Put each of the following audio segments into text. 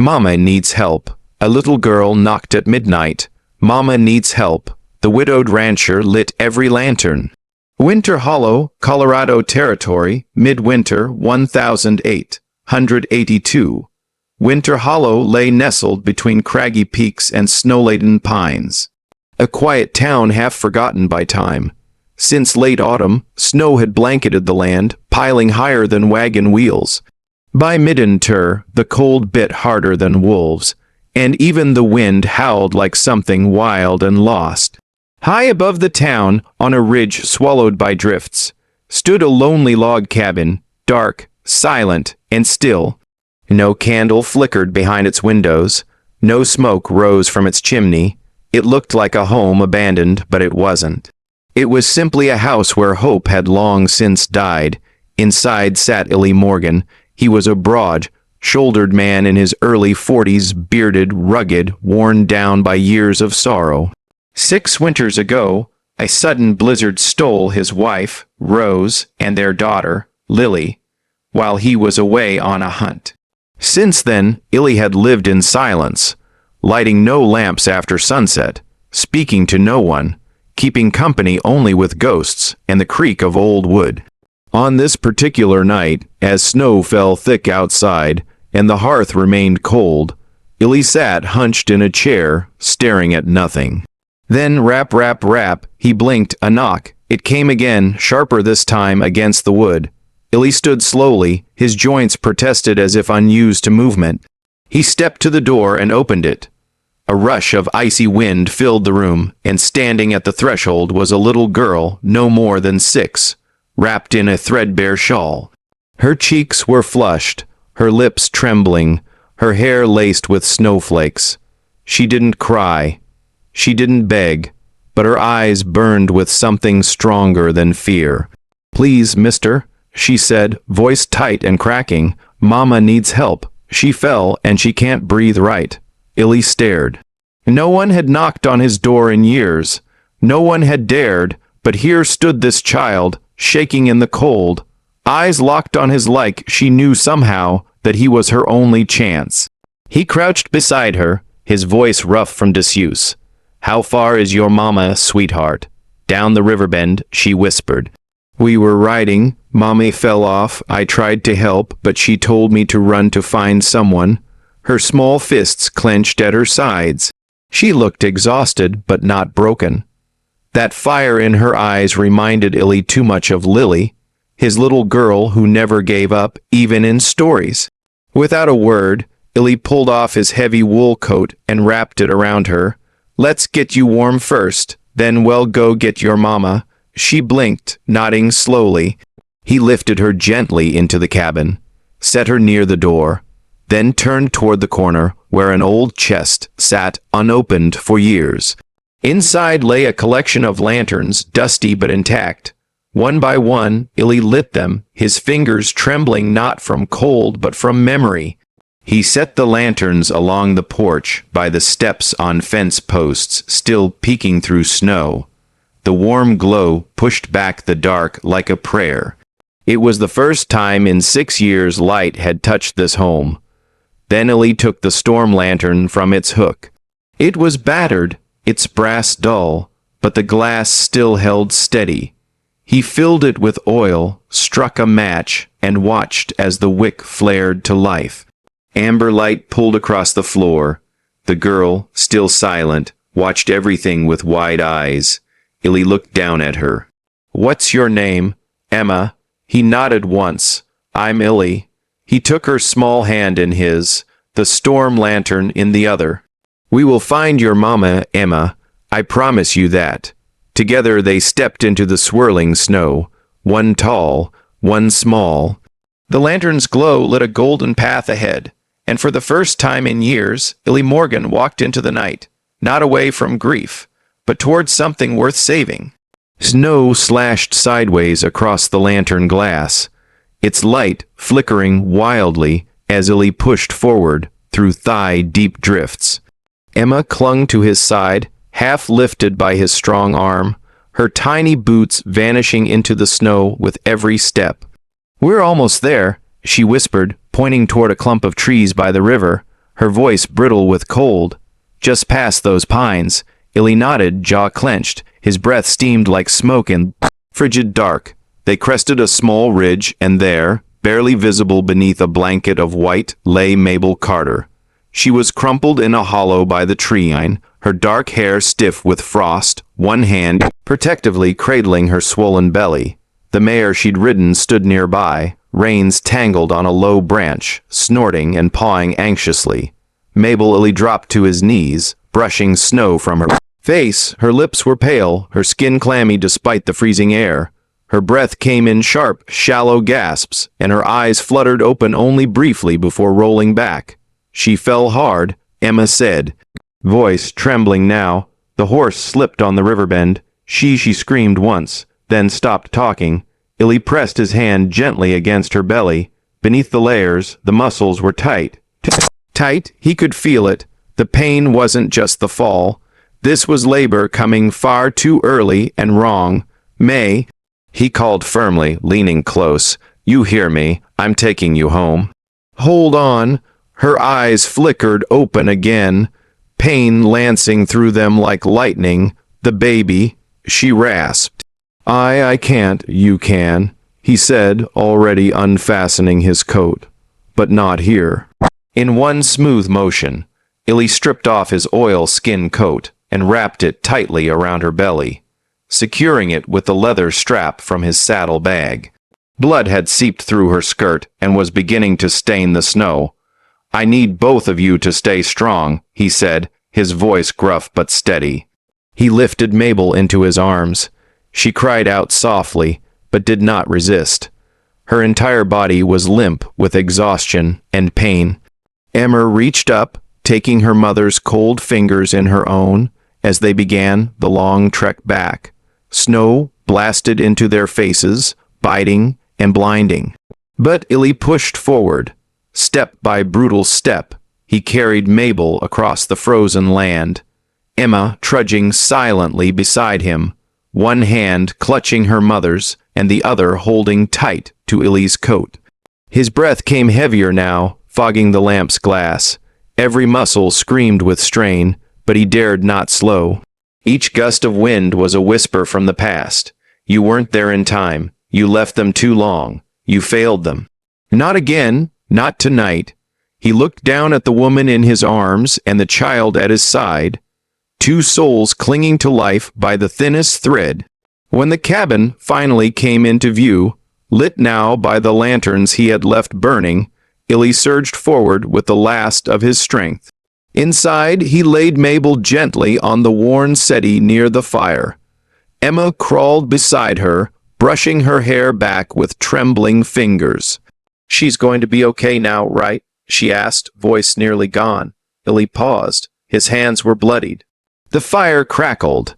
Mama needs help. A little girl knocked at midnight. Mama needs help. The widowed rancher lit every lantern. Winter Hollow, Colorado Territory, midwinter 1882. Winter Hollow lay nestled between craggy peaks and snow-laden pines. A quiet town half forgotten by time. Since late autumn, snow had blanketed the land, piling higher than wagon wheels. By midwinter, the cold bit harder than wolves, and even the wind howled like something wild and lost. High above the town, on a ridge swallowed by drifts, stood a lonely log cabin, dark, silent, and still. No candle flickered behind its windows. No smoke rose from its chimney. It looked like a home abandoned, but it wasn't. It was simply a house where hope had long since died. Inside sat Illy Morgan. He was a broad-shouldered man in his early 40s, bearded, rugged, worn down by years of sorrow. 6 winters ago, a sudden blizzard stole his wife, Rose, and their daughter, Lily, while he was away on a hunt. Since then, Illy had lived in silence, lighting no lamps after sunset, speaking to no one, keeping company only with ghosts and the creak of old wood. On this particular night, as snow fell thick outside and the hearth remained cold, Illy sat hunched in a chair, staring at nothing. Then rap, rap, rap, he blinked. A knock. It came again, sharper this time, against the wood. Illy stood slowly, his joints protested as if unused to movement. He stepped to the door and opened it. A rush of icy wind filled the room, and standing at the threshold was a little girl, no more than 6, wrapped in a threadbare shawl. Her cheeks were flushed, her lips trembling, her hair laced with snowflakes. She didn't cry. She didn't beg, but her eyes burned with something stronger than fear. "Please, mister," she said, voice tight and cracking. "Mama needs help. She fell and she can't breathe right." Illy stared. No one had knocked on his door in years. No one had dared, but here stood this child, shaking in the cold, eyes locked on his like she knew somehow that he was her only chance. He crouched beside her, his voice rough from disuse. "How far is your mama, sweetheart?" "Down the river bend," she whispered. "We were riding. Mommy fell off. I tried to help, but she told me to run to find someone." Her small fists clenched at her sides. She looked exhausted, but not broken. That fire in her eyes reminded Illy too much of Lily, his little girl who never gave up, even in stories. Without a word, Illy pulled off his heavy wool coat and wrapped it around her. "Let's get you warm first, then we'll go get your mama." She blinked, nodding slowly. He lifted her gently into the cabin, set her near the door, then turned toward the corner where an old chest sat unopened for years. Inside lay a collection of lanterns, dusty but intact. One by one, Illy lit them, his fingers trembling not from cold but from memory. He set the lanterns along the porch, by the steps on fence posts, still peeking through snow. The warm glow pushed back the dark like a prayer. It was the first time in 6 years light had touched this home. Then Illy took the storm lantern from its hook. It was battered, its brass dull, but the glass still held steady. He filled it with oil, struck a match, and watched as the wick flared to life. Amber light pulled across the floor. The girl, still silent, watched everything with wide eyes. Illy looked down at her. "What's your name?" "Emma." He nodded once. "I'm Illy." He took her small hand in his, the storm lantern in the other. "We will find your mama, Emma. I promise you that." Together they stepped into the swirling snow, one tall, one small. The lantern's glow lit a golden path ahead, and for the first time in years, Illy Morgan walked into the night, not away from grief, but towards something worth saving. Snow slashed sideways across the lantern glass, its light flickering wildly as Illy pushed forward through thigh-deep drifts. Emma clung to his side, half lifted by his strong arm, her tiny boots vanishing into the snow with every step. "We're almost there," she whispered, pointing toward a clump of trees by the river, her voice brittle with cold. "Just past those pines." Illy nodded, jaw clenched. His breath steamed like smoke in frigid dark. They crested a small ridge, and there, barely visible beneath a blanket of white, lay Mabel Carter. She was crumpled in a hollow by the tree-line, her dark hair stiff with frost, one hand protectively cradling her swollen belly. The mare she'd ridden stood nearby, reins tangled on a low branch, snorting and pawing anxiously. Mabel Illy dropped to his knees, brushing snow from her face. Her lips were pale, her skin clammy despite the freezing air. Her breath came in sharp, shallow gasps, and her eyes fluttered open only briefly before rolling back. "She fell hard," Emma said, voice trembling now. "The horse slipped on the river bend. She screamed once, then stopped talking." Illy pressed his hand gently against her belly. Beneath the layers, the muscles were tight. Tight, he could feel it. The pain wasn't just the fall. This was labor coming far too early and wrong. "May," he called firmly, leaning close. "You hear me. I'm taking you home." "Hold on." Her eyes flickered open again, pain lancing through them like lightning. "The baby," she rasped. I can't. You can," he said, already unfastening his coat. "But not here." In one smooth motion, Illy stripped off his oil-skin coat and wrapped it tightly around her belly, securing it with the leather strap from his saddle bag. Blood had seeped through her skirt and was beginning to stain the snow. "I need both of you to stay strong," he said, his voice gruff but steady. He lifted Mabel into his arms. She cried out softly, but did not resist. Her entire body was limp with exhaustion and pain. Emma reached up, taking her mother's cold fingers in her own as they began the long trek back. Snow blasted into their faces, biting and blinding. But Illy pushed forward. Step by brutal step, he carried Mabel across the frozen land, Emma trudging silently beside him, one hand clutching her mother's and the other holding tight to Illy's coat. His breath came heavier now, fogging the lamp's glass. Every muscle screamed with strain, but he dared not slow. Each gust of wind was a whisper from the past. "You weren't there in time. You left them too long. You failed them." "Not again. Not tonight." He looked down at the woman in his arms and the child at his side, two souls clinging to life by the thinnest thread. When the cabin finally came into view, lit now by the lanterns he had left burning, Illy surged forward with the last of his strength. Inside, he laid Mabel gently on the worn settee near the fire. Emma crawled beside her, brushing her hair back with trembling fingers. "She's going to be okay now, right?" she asked, voice nearly gone. Illy paused. His hands were bloodied. The fire crackled.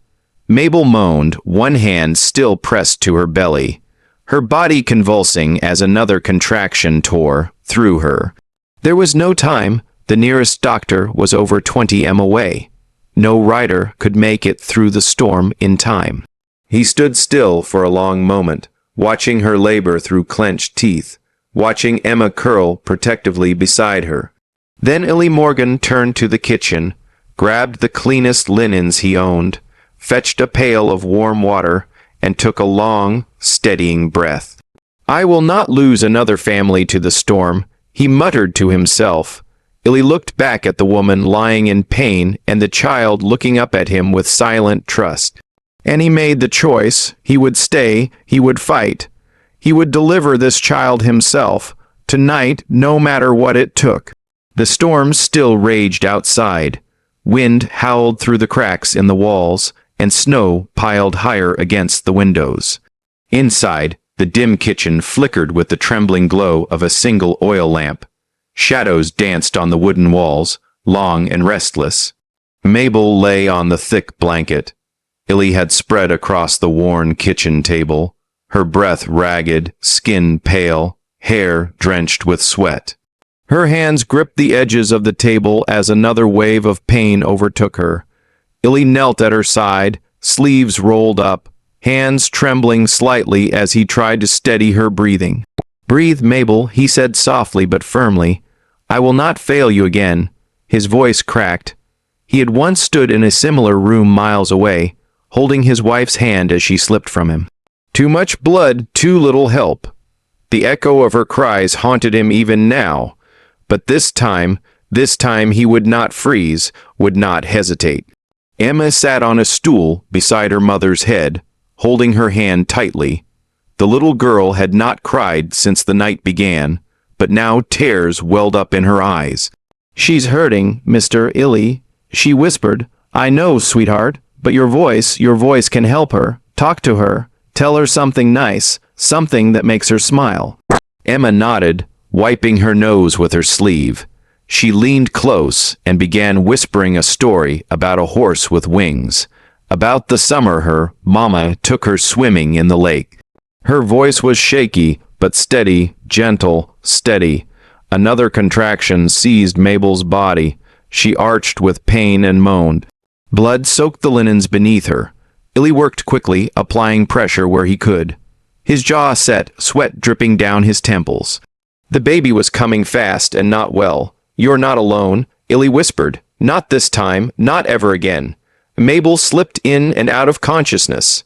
Mabel moaned, one hand still pressed to her belly, her body convulsing as another contraction tore through her. There was no time. The nearest doctor was over 20 m away. No rider could make it through the storm in time. He stood still for a long moment, watching her labor through clenched teeth, watching Emma curl protectively beside her. Then Illy Morgan turned to the kitchen, grabbed the cleanest linens he owned, fetched a pail of warm water, and took a long, steadying breath. "I will not lose another family to the storm," he muttered to himself. Illy looked back at the woman lying in pain and the child looking up at him with silent trust. And he made the choice. He would stay. He would fight. He would deliver this child himself, tonight, no matter what it took. The storm still raged outside. Wind howled through the cracks in the walls, and snow piled higher against the windows. Inside, the dim kitchen flickered with the trembling glow of a single oil lamp. Shadows danced on the wooden walls, long and restless. Mabel lay on the thick blanket. Illy had spread across the worn kitchen table, her breath ragged, skin pale, hair drenched with sweat. Her hands gripped the edges of the table as another wave of pain overtook her. Illy knelt at her side, sleeves rolled up, hands trembling slightly as he tried to steady her breathing. "Breathe, Mabel," he said softly but firmly. "I will not fail you again. His voice cracked. He had once stood in a similar room miles away, holding his wife's hand as she slipped from him. Too much blood, too little help. The echo of her cries haunted him even now, but this time he would not freeze, would not hesitate. Emma sat on a stool beside her mother's head, holding her hand tightly. The little girl had not cried since the night began, but now tears welled up in her eyes. "She's hurting, Mr. Illy," she whispered. "I know, sweetheart, but your voice can help her. Talk to her. Tell her something nice, something that makes her smile." Emma nodded, wiping her nose with her sleeve. She leaned close and began whispering a story about a horse with wings, about the summer her mama took her swimming in the lake. Her voice was shaky, but steady, gentle, steady. Another contraction seized Mabel's body. She arched with pain and moaned. Blood soaked the linens beneath her. Illy worked quickly, applying pressure where he could. His jaw set, sweat dripping down his temples. The baby was coming fast and not well. "You're not alone," Illy whispered. "Not this time, not ever again." Mabel slipped in and out of consciousness.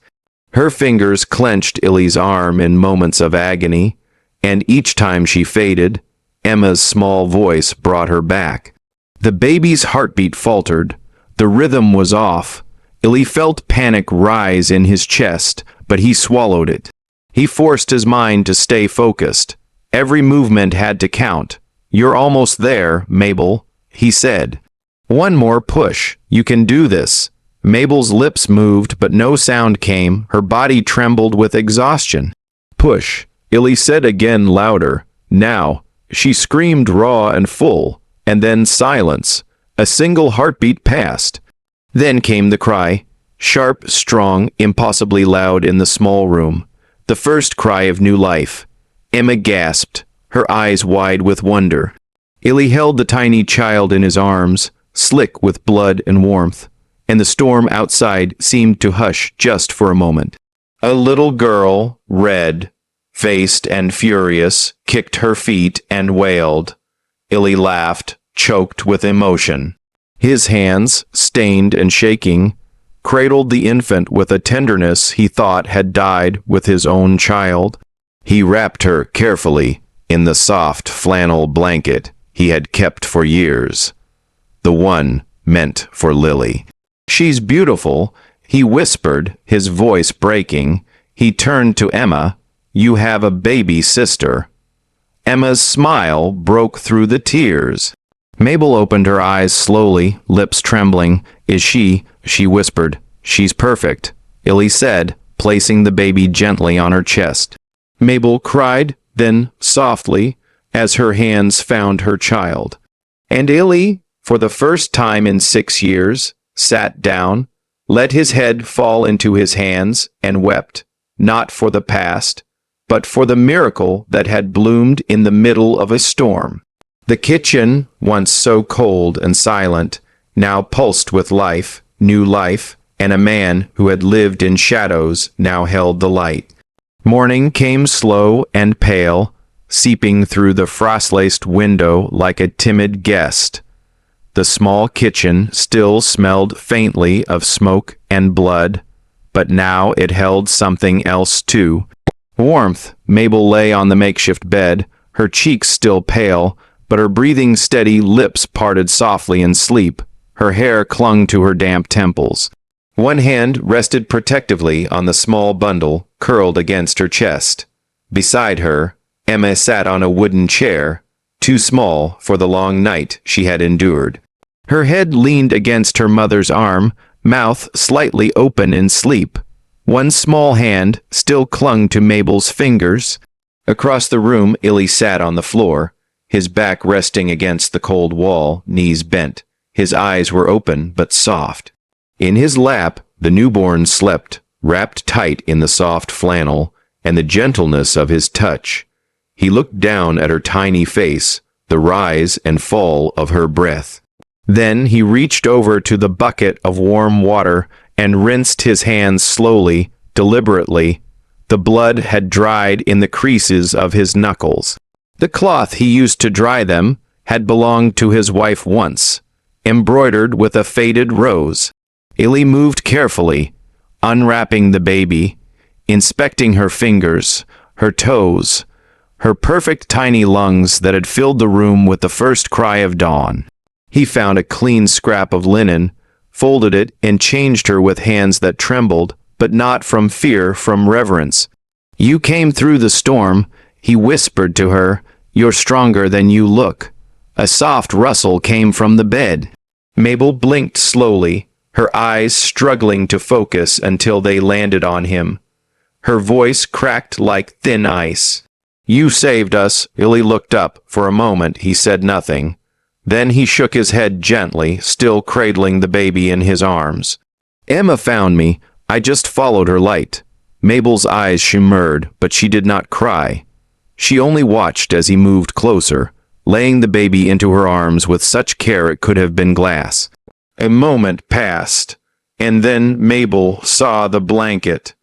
Her fingers clenched Illy's arm in moments of agony, and each time she faded, Emma's small voice brought her back. The baby's heartbeat faltered. The rhythm was off. Illy felt panic rise in his chest, but he swallowed it. He forced his mind to stay focused. Every movement had to count. "You're almost there, Mabel," he said. "One more push. You can do this." Mabel's lips moved, but no sound came. Her body trembled with exhaustion. "Push," Illy said again louder. Now, she screamed raw and full, and then silence. A single heartbeat passed. Then came the cry, sharp, strong, impossibly loud in the small room. The first cry of new life. Emma gasped, her eyes wide with wonder. Illy held the tiny child in his arms, slick with blood and warmth, and the storm outside seemed to hush just for a moment. A little girl, red-faced and furious, kicked her feet and wailed. Illy laughed, choked with emotion. His hands, stained and shaking, cradled the infant with a tenderness he thought had died with his own child. He wrapped her carefully in the soft flannel blanket he had kept for years, the one meant for Lily. "She's beautiful," he whispered, his voice breaking. He turned to Emma. "You have a baby sister." Emma's smile broke through the tears. Mabel opened her eyes slowly, lips trembling. "Is she?" she whispered. "She's perfect," Illy said, placing the baby gently on her chest. Mabel cried, then softly, as her hands found her child. And Illy, for the first time in 6 years, sat down, let his head fall into his hands, and wept, not for the past, but for the miracle that had bloomed in the middle of a storm. The kitchen, once so cold and silent, now pulsed with life, new life, and a man who had lived in shadows now held the light. Morning came slow and pale, seeping through the frost-laced window like a timid guest. The small kitchen still smelled faintly of smoke and blood, but now it held something else too. Warmth. Mabel lay on the makeshift bed, her cheeks still pale, but her breathing steady, lips parted softly in sleep. Her hair clung to her damp temples. One hand rested protectively on the small bundle curled against her chest. Beside her, Emma sat on a wooden chair, too small for the long night she had endured. Her head leaned against her mother's arm, mouth slightly open in sleep. One small hand still clung to Mabel's fingers. Across the room, Illy sat on the floor, his back resting against the cold wall, knees bent. His eyes were open but soft. In his lap, the newborn slept, wrapped tight in the soft flannel and the gentleness of his touch. He looked down at her tiny face, the rise and fall of her breath. Then he reached over to the bucket of warm water and rinsed his hands slowly, deliberately. The blood had dried in the creases of his knuckles. The cloth he used to dry them had belonged to his wife once. embroidered with a faded rose. Illy moved carefully, unwrapping the baby, inspecting her fingers, her toes, her perfect tiny lungs that had filled the room with the first cry of dawn. He found a clean scrap of linen, folded it, and changed her with hands that trembled, but not from fear, from reverence. "You came through the storm," he whispered to her. "You're stronger than you look." A soft rustle came from the bed. Mabel blinked slowly, her eyes struggling to focus until they landed on him. Her voice cracked like thin ice. "You saved us." Illy looked up. For a moment he said nothing. Then he shook his head gently, still cradling the baby in his arms. "Emma found me. I just followed her light." Mabel's eyes shimmered, but she did not cry. She only watched as he moved closer, laying the baby into her arms with such care it could have been glass. A moment passed, and then Mabel saw the blanket.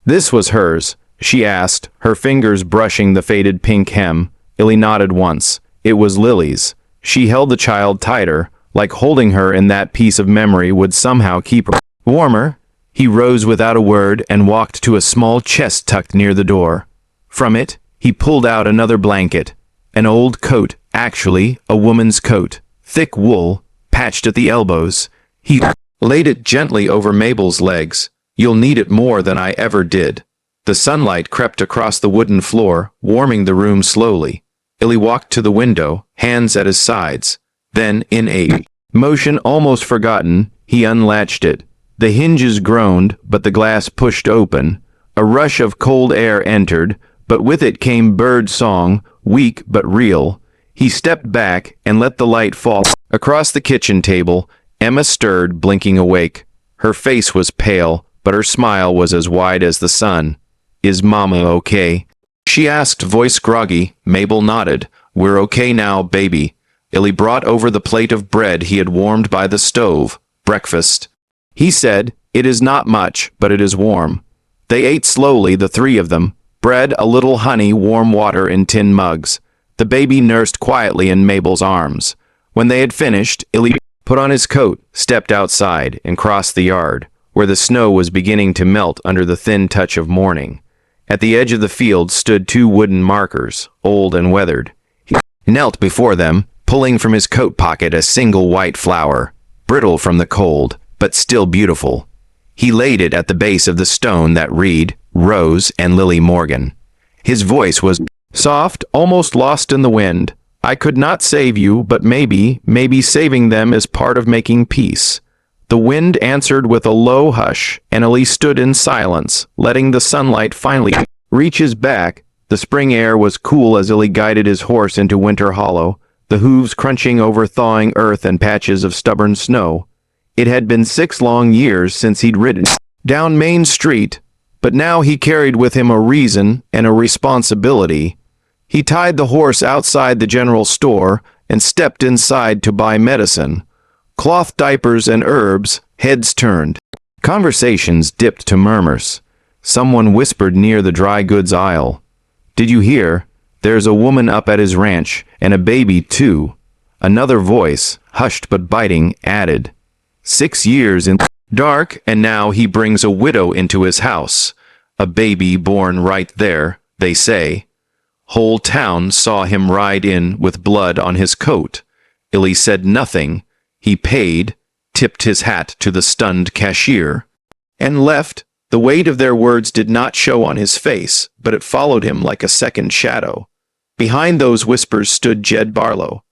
This was hers, she asked, her fingers brushing the faded pink hem. Illy nodded once. It was Lily's. She held the child tighter, like holding her in that piece of memory would somehow keep her warmer. He rose without a word and walked to a small chest tucked near the door. From it, he pulled out another blanket. An old coat, actually, a woman's coat. Thick wool, patched at the elbows. He laid it gently over Mabel's legs. "You'll need it more than I ever did." The sunlight crept across the wooden floor, warming the room slowly. Illy walked to the window, hands at his sides. Then, in a motion almost forgotten, he unlatched it. The hinges groaned, but the glass pushed open. A rush of cold air entered, but with it came bird song, weak but real. He stepped back and let the light fall. Across the kitchen table, Emma stirred, blinking awake. Her face was pale, but her smile was as wide as the sun. "Is Mama okay?" she asked, voice groggy. Mabel nodded. "We're okay now, baby." Illy brought over the plate of bread he had warmed by the stove. "Breakfast." He said, "It is not much, but it is warm." They ate slowly, the three of them. Bread, a little honey, warm water in tin mugs. The baby nursed quietly in Mabel's arms. When they had finished, Illy put on his coat, stepped outside, and crossed the yard, where the snow was beginning to melt under the thin touch of morning. At the edge of the field stood two wooden markers, old and weathered. He knelt before them, pulling from his coat pocket a single white flower, brittle from the cold, but still beautiful. He laid it at the base of the stone that read, "Rose and Lily Morgan." His voice was soft, almost lost in the wind. "I could not save you, but maybe saving them is part of making peace." The wind answered with a low hush, and Illy stood in silence, letting the sunlight finally reach his back. The spring air was cool as Illy guided his horse into Winter Hollow, the hooves crunching over thawing earth and patches of stubborn snow. It had been 6 long years since he'd ridden down Main Street, but now he carried with him a reason and a responsibility. He tied the horse outside the general store and stepped inside to buy medicine. Cloth diapers and herbs, heads turned. Conversations dipped to murmurs. Someone whispered near the dry goods aisle. "Did you hear? There's a woman up at his ranch, and a baby, too." Another voice, hushed but biting, added, 6 years in dark, and now he brings a widow into his house. A baby born right there, they say. Whole town saw him ride in with blood on his coat. Illy said nothing. He paid, tipped his hat to the stunned cashier, and left. The weight of their words did not show on his face, but it followed him like a second shadow. Behind those whispers stood Jed Barlow.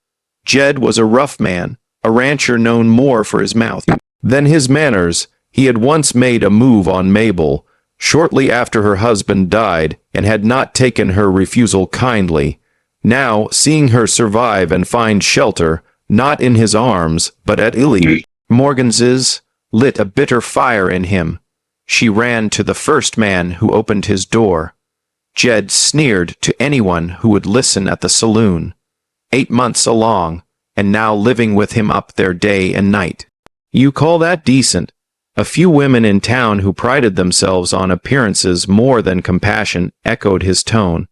Jed was a rough man, a rancher known more for his mouth than his manners. He had once made a move on Mabel, shortly after her husband died, and had not taken her refusal kindly. Now, seeing her survive and find shelter, not in his arms, but at Illy Morgan's, lit a bitter fire in him. She ran to the first man who opened his door. Jed sneered to anyone who would listen at the saloon. 8 months along, and now living with him up there day and night. "You call that decent?" A few women in town who prided themselves on appearances more than compassion echoed his tone.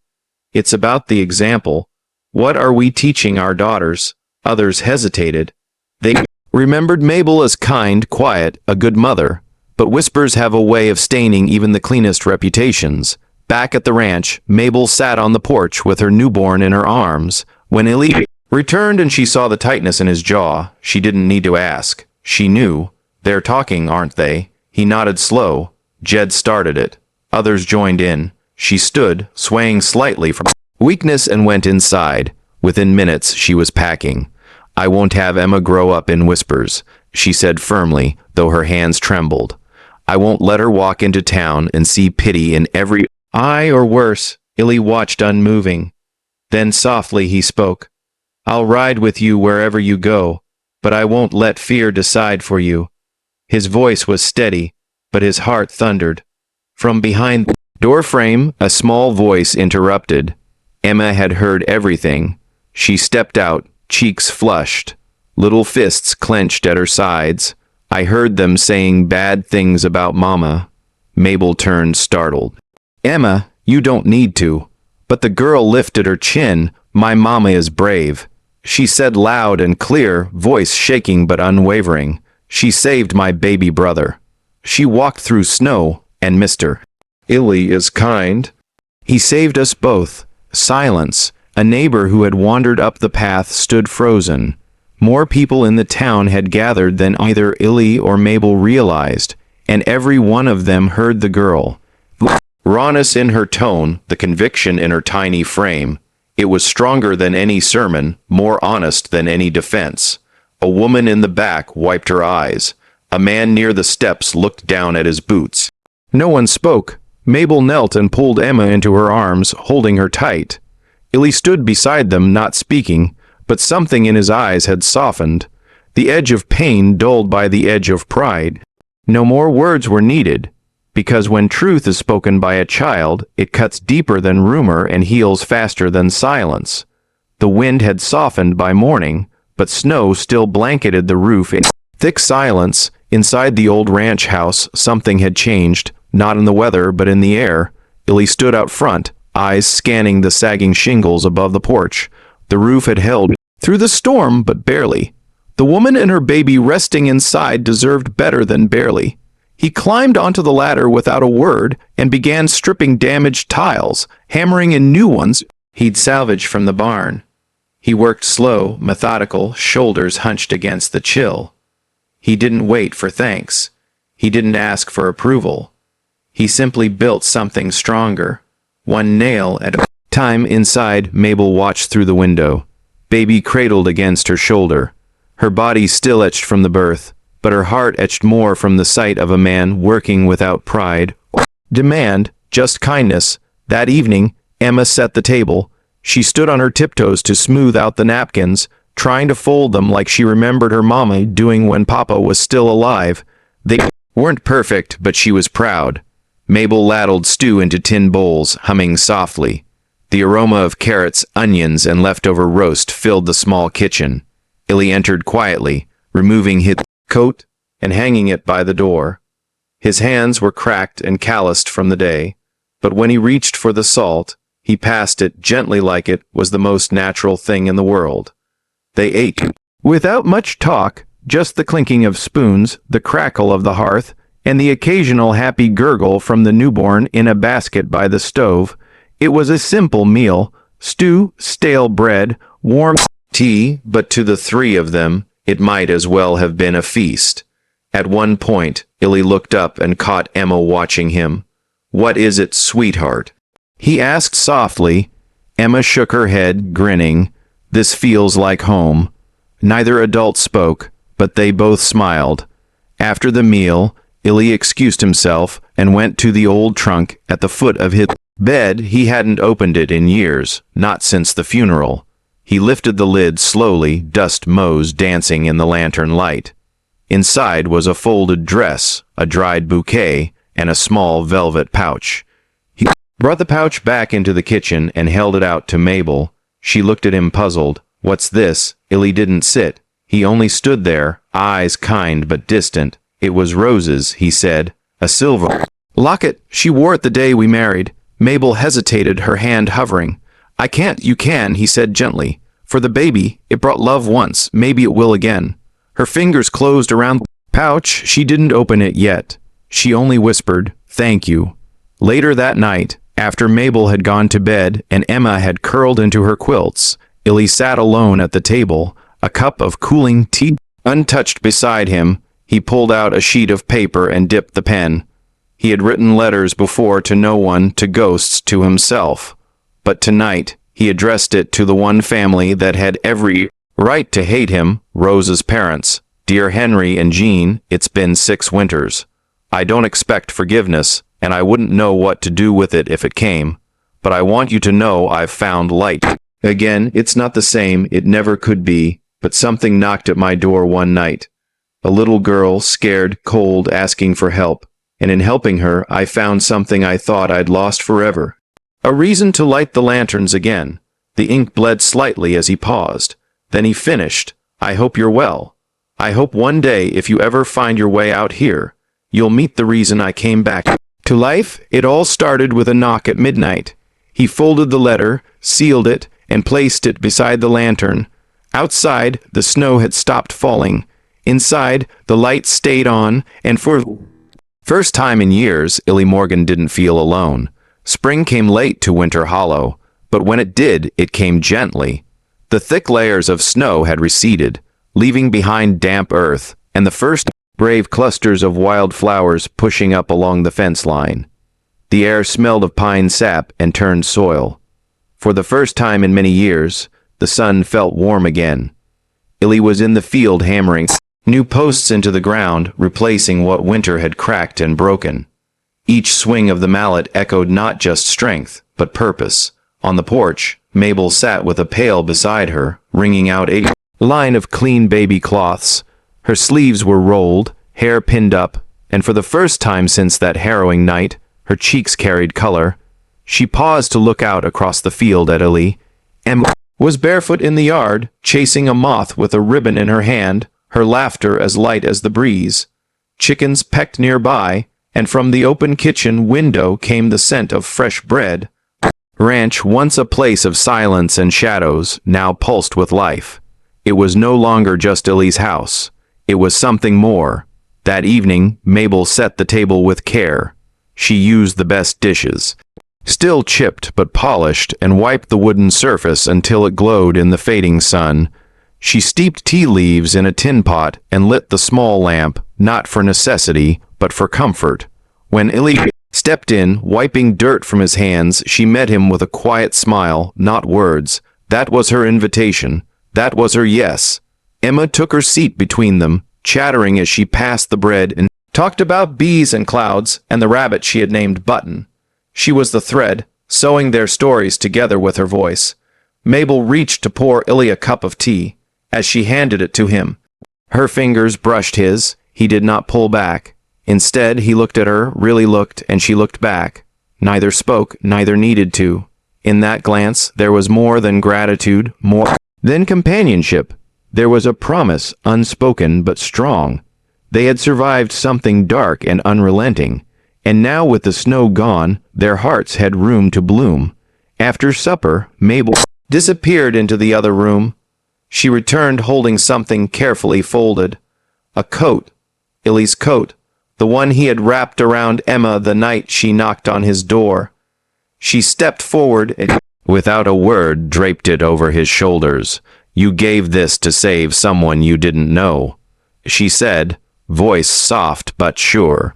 "It's about the example. What are we teaching our daughters?" Others hesitated. "They remembered Mabel as kind, quiet, a good mother. But whispers have a way of staining even the cleanest reputations. Back at the ranch, Mabel sat on the porch with her newborn in her arms. When Illy returned and she saw the tightness in his jaw, she didn't need to ask. She knew. They're talking, aren't they? He nodded slow. Jed started it. Others joined in. She stood, swaying slightly from weakness, and went inside. Within minutes, she was packing. I won't have Emma grow up in whispers, she said firmly, though her hands trembled. I won't let her walk into town and see pity in every eye, or worse. Illy watched unmoving. Then softly he spoke. I'll ride with you wherever you go, but I won't let fear decide for you. His voice was steady, but his heart thundered. From behind the doorframe, a small voice interrupted. Emma had heard everything. She stepped out, cheeks flushed, little fists clenched at her sides. I heard them saying bad things about Mama. Mabel turned startled. Emma, you don't need to. But the girl lifted her chin. My mama is brave. She said loud and clear, voice shaking but unwavering. She saved my baby brother. She walked through snow, and Mr. Illy is kind. He saved us both. Silence. A neighbor who had wandered up the path stood frozen. More people in the town had gathered than either Illy or Mabel realized, and every one of them heard the girl. Rawness in her tone, the conviction in her tiny frame. It was stronger than any sermon, more honest than any defense. A woman in the back wiped her eyes. A man near the steps looked down at his boots. No one spoke. Mabel knelt and pulled Emma into her arms, holding her tight. Illy stood beside them, not speaking, but something in his eyes had softened, the edge of pain dulled by the edge of pride. No more words were needed, because when truth is spoken by a child, it cuts deeper than rumor and heals faster than silence. The wind had softened by morning, but snow still blanketed the roof in thick silence. Inside the old ranch house, something had changed, not in the weather but in the air. Illy stood out front, eyes scanning the sagging shingles above the porch. The roof had held through the storm, but barely. The woman and her baby resting inside deserved better than barely. He climbed onto the ladder without a word and began stripping damaged tiles, hammering in new ones he'd salvaged from the barn. He worked slow, methodical, shoulders hunched against the chill. He didn't wait for thanks. He didn't ask for approval. He simply built something stronger, one nail at a time. Inside, Mabel watched through the window, baby cradled against her shoulder. Her body still etched from the birth, but her heart etched more from the sight of a man working without pride or demand, just kindness. That evening, Emma set the table. She stood on her tiptoes to smooth out the napkins, trying to fold them like she remembered her mama doing when Papa was still alive. They weren't perfect, but she was proud. Mabel ladled stew into tin bowls, humming softly. The aroma of carrots, onions, and leftover roast filled the small kitchen. Illy entered quietly, removing his coat and hanging it by the door. His hands were cracked and calloused from the day, but when he reached for the salt, he passed it gently like it was the most natural thing in the world. They ate without much talk, just the clinking of spoons, the crackle of the hearth, and the occasional happy gurgle from the newborn in a basket by the stove. It was a simple meal, stew, stale bread, warm tea, but to the three of them, it might as well have been a feast. At one point, Illy looked up and caught Emma watching him. "What is it, sweetheart?" he asked softly. Emma shook her head, grinning. "This feels like home." Neither adult spoke, but they both smiled. After the meal, Illy excused himself and went to the old trunk at the foot of his bed. He hadn't opened it in years, not since the funeral. He lifted the lid slowly, dust motes dancing in the lantern light. Inside was a folded dress, a dried bouquet, and a small velvet pouch. He brought the pouch back into the kitchen and held it out to Mabel. She looked at him puzzled. "What's this?" Illy didn't sit. He only stood there, eyes kind but distant. "It was roses," he said. "A silver locket. She wore it the day we married." Mabel hesitated, her hand hovering. "I can't." "You can," he said gently. "For the baby, it brought love once. Maybe it will again." Her fingers closed around the pouch. She didn't open it yet. She only whispered, "Thank you." Later that night, after Mabel had gone to bed and Emma had curled into her quilts, Illy sat alone at the table, a cup of cooling tea untouched beside him. He pulled out a sheet of paper and dipped the pen. He had written letters before to no one, to ghosts, to himself. But tonight, he addressed it to the one family that had every right to hate him, Rose's parents. "Dear Henry and Jean, it's been 6 winters. I don't expect forgiveness, and I wouldn't know what to do with it if it came. But I want you to know I've found light. Again, it's not the same, it never could be, but something knocked at my door one night. A little girl, scared, cold, asking for help. And in helping her, I found something I thought I'd lost forever. A reason to light the lanterns again." The ink bled slightly as he paused. Then he finished, "I hope you're well. I hope one day, if you ever find your way out here, you'll meet the reason I came back to life." It all started with a knock at midnight. He folded the letter, sealed it, and placed it beside the lantern. Outside, the snow had stopped falling. Inside, the light stayed on, and for the first time in years, Illy Morgan didn't feel alone. Spring came late to Winter Hollow, but when it did, it came gently. The thick layers of snow had receded, leaving behind damp earth, and the first brave clusters of wild flowers pushing up along the fence line. The air smelled of pine sap and turned soil. For the first time in many years, the sun felt warm again. Illy was in the field hammering new posts into the ground, replacing what winter had cracked and broken. Each swing of the mallet echoed not just strength, but purpose. On the porch, Mabel sat with a pail beside her, wringing out a line of clean baby cloths. Her sleeves were rolled, hair pinned up, and for the first time since that harrowing night, her cheeks carried color. She paused to look out across the field at Illy. Emma was barefoot in the yard, chasing a moth with a ribbon in her hand, her laughter as light as the breeze. Chickens pecked nearby, and from the open kitchen window came the scent of fresh bread. Ranch, once a place of silence and shadows, now pulsed with life. It was no longer just Illy's house. It was something more. That evening, Mabel set the table with care. She used the best dishes, still chipped but polished, and wiped the wooden surface until it glowed in the fading sun. She steeped tea leaves in a tin pot and lit the small lamp, not for necessity, but for comfort. When Illy stepped in, wiping dirt from his hands, she met him with a quiet smile, not words. That was her invitation. That was her yes. Emma took her seat between them, chattering as she passed the bread and talked about bees and clouds and the rabbit she had named Button. She was the thread, sewing their stories together with her voice. Mabel reached to pour Illy a cup of tea. As she handed it to him, her fingers brushed his. He did not pull back. Instead, he looked at her, really looked, and she looked back. Neither spoke, neither needed to. In that glance, there was more than gratitude, more than companionship. There was a promise, unspoken but strong. They had survived something dark and unrelenting, and now with the snow gone, their hearts had room to bloom. After supper, Mabel disappeared into the other room. She returned holding something carefully folded. A coat. Illy's coat. The one he had wrapped around Emma the night she knocked on his door. She stepped forward and, without a word, draped it over his shoulders. "You gave this to save someone you didn't know," she said, voice soft but sure.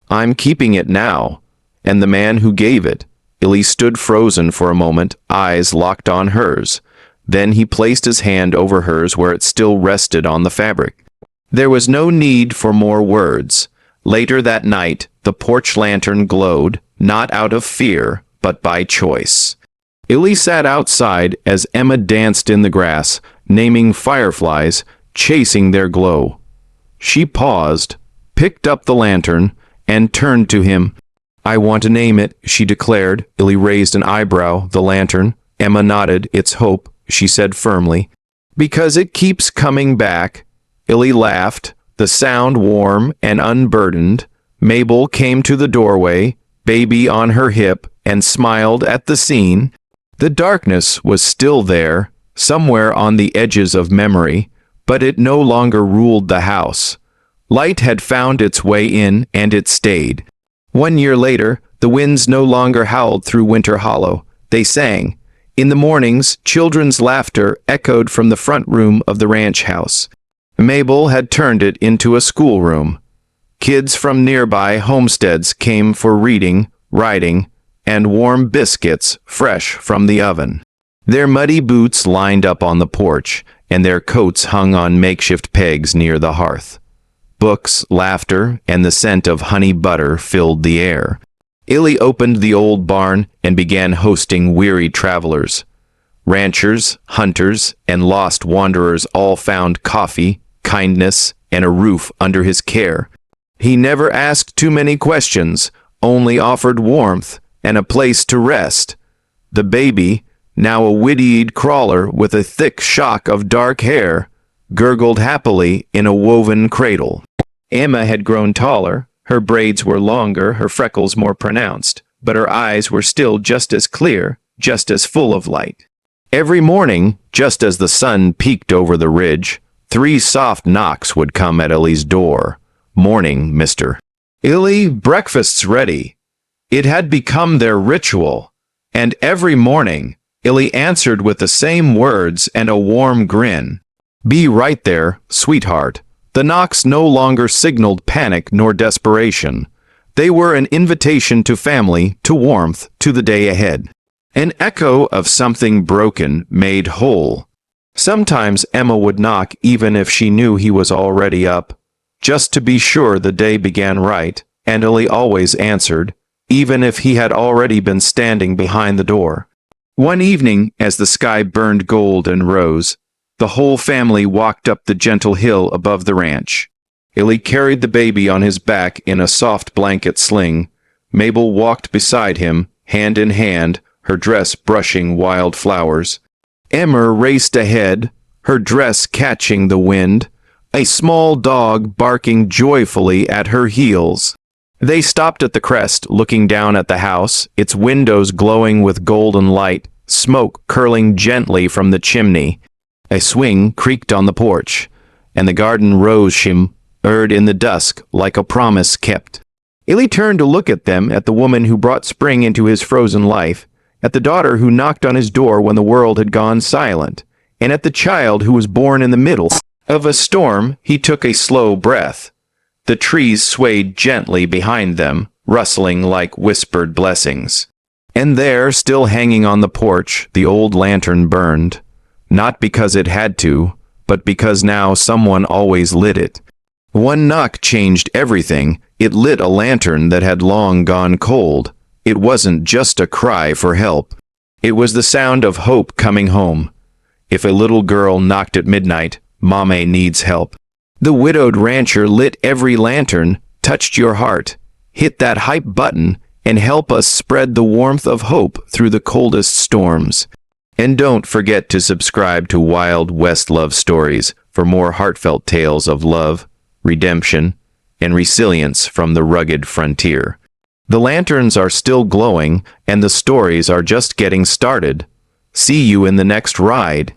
"I'm keeping it now." And the man who gave it. Illy stood frozen for a moment, eyes locked on hers. Then he placed his hand over hers where it still rested on the fabric. There was no need for more words. Later that night, the porch lantern glowed, not out of fear, but by choice. Illy sat outside as Emma danced in the grass, naming fireflies, chasing their glow. She paused, picked up the lantern, and turned to him. "I want to name it," she declared. Illy raised an eyebrow. "The lantern." Emma nodded. "It's hope," she said firmly. "Because it keeps coming back." Illy laughed, the sound warm and unburdened. Mabel came to the doorway, baby on her hip, and smiled at the scene. The darkness was still there, somewhere on the edges of memory, But it no longer ruled the house. Light had found its way in, and it stayed. 1 year later, the winds no longer howled through Winter Hollow. They sang. In the mornings, children's laughter echoed from the front room of the ranch house. Mabel had turned it into a schoolroom. Kids from nearby homesteads came for reading, writing, and warm biscuits fresh from the oven. Their muddy boots lined up on the porch, and their coats hung on makeshift pegs near the hearth. Books, laughter, and the scent of honey butter filled the air. Illy opened the old barn and began hosting weary travelers. Ranchers, hunters, and lost wanderers all found coffee, kindness, and a roof under his care. He never asked too many questions, only offered warmth and a place to rest. The baby, now a witty-eyed crawler with a thick shock of dark hair, gurgled happily in a woven cradle. Emma had grown taller. Her braids were longer, her freckles more pronounced, but her eyes were still just as clear, just as full of light. Every morning, just as the sun peeked over the ridge, 3 soft knocks would come at Illy's door. "Morning, mister." "Illy, breakfast's ready." It had become their ritual, and every morning, Illy answered with the same words and a warm grin. "Be right there, sweetheart." The knocks no longer signaled panic nor desperation. They were an invitation to family, to warmth, to the day ahead. An echo of something broken made whole. Sometimes Emma would knock even if she knew he was already up, just to be sure the day began right, and Illy always answered, even if he had already been standing behind the door. One evening, as the sky burned gold and rose, the whole family walked up the gentle hill above the ranch. Illy carried the baby on his back in a soft blanket sling. Mabel walked beside him, hand in hand, her dress brushing wild flowers. Emma raced ahead, her dress catching the wind, a small dog barking joyfully at her heels. They stopped at the crest, looking down at the house, its windows glowing with golden light, smoke curling gently from the chimney. A swing creaked on the porch, and the garden rose shimmered in the dusk like a promise kept. Illy turned to look at them, at the woman who brought spring into his frozen life, at the daughter who knocked on his door when the world had gone silent, and at the child who was born in the middle of a storm. He took a slow breath. The trees swayed gently behind them, rustling like whispered blessings. And there, still hanging on the porch, the old lantern burned. Not because it had to, but because now someone always lit it. One knock changed everything. It lit a lantern that had long gone cold. It wasn't just a cry for help. It was the sound of hope coming home. If a little girl knocked at midnight, Mame needs help. The widowed rancher lit every lantern, touched your heart, hit that hype button, and help us spread the warmth of hope through the coldest storms. And don't forget to subscribe to Wild West Love Stories for more heartfelt tales of love, redemption, and resilience from the rugged frontier. The lanterns are still glowing, and the stories are just getting started. See you in the next ride.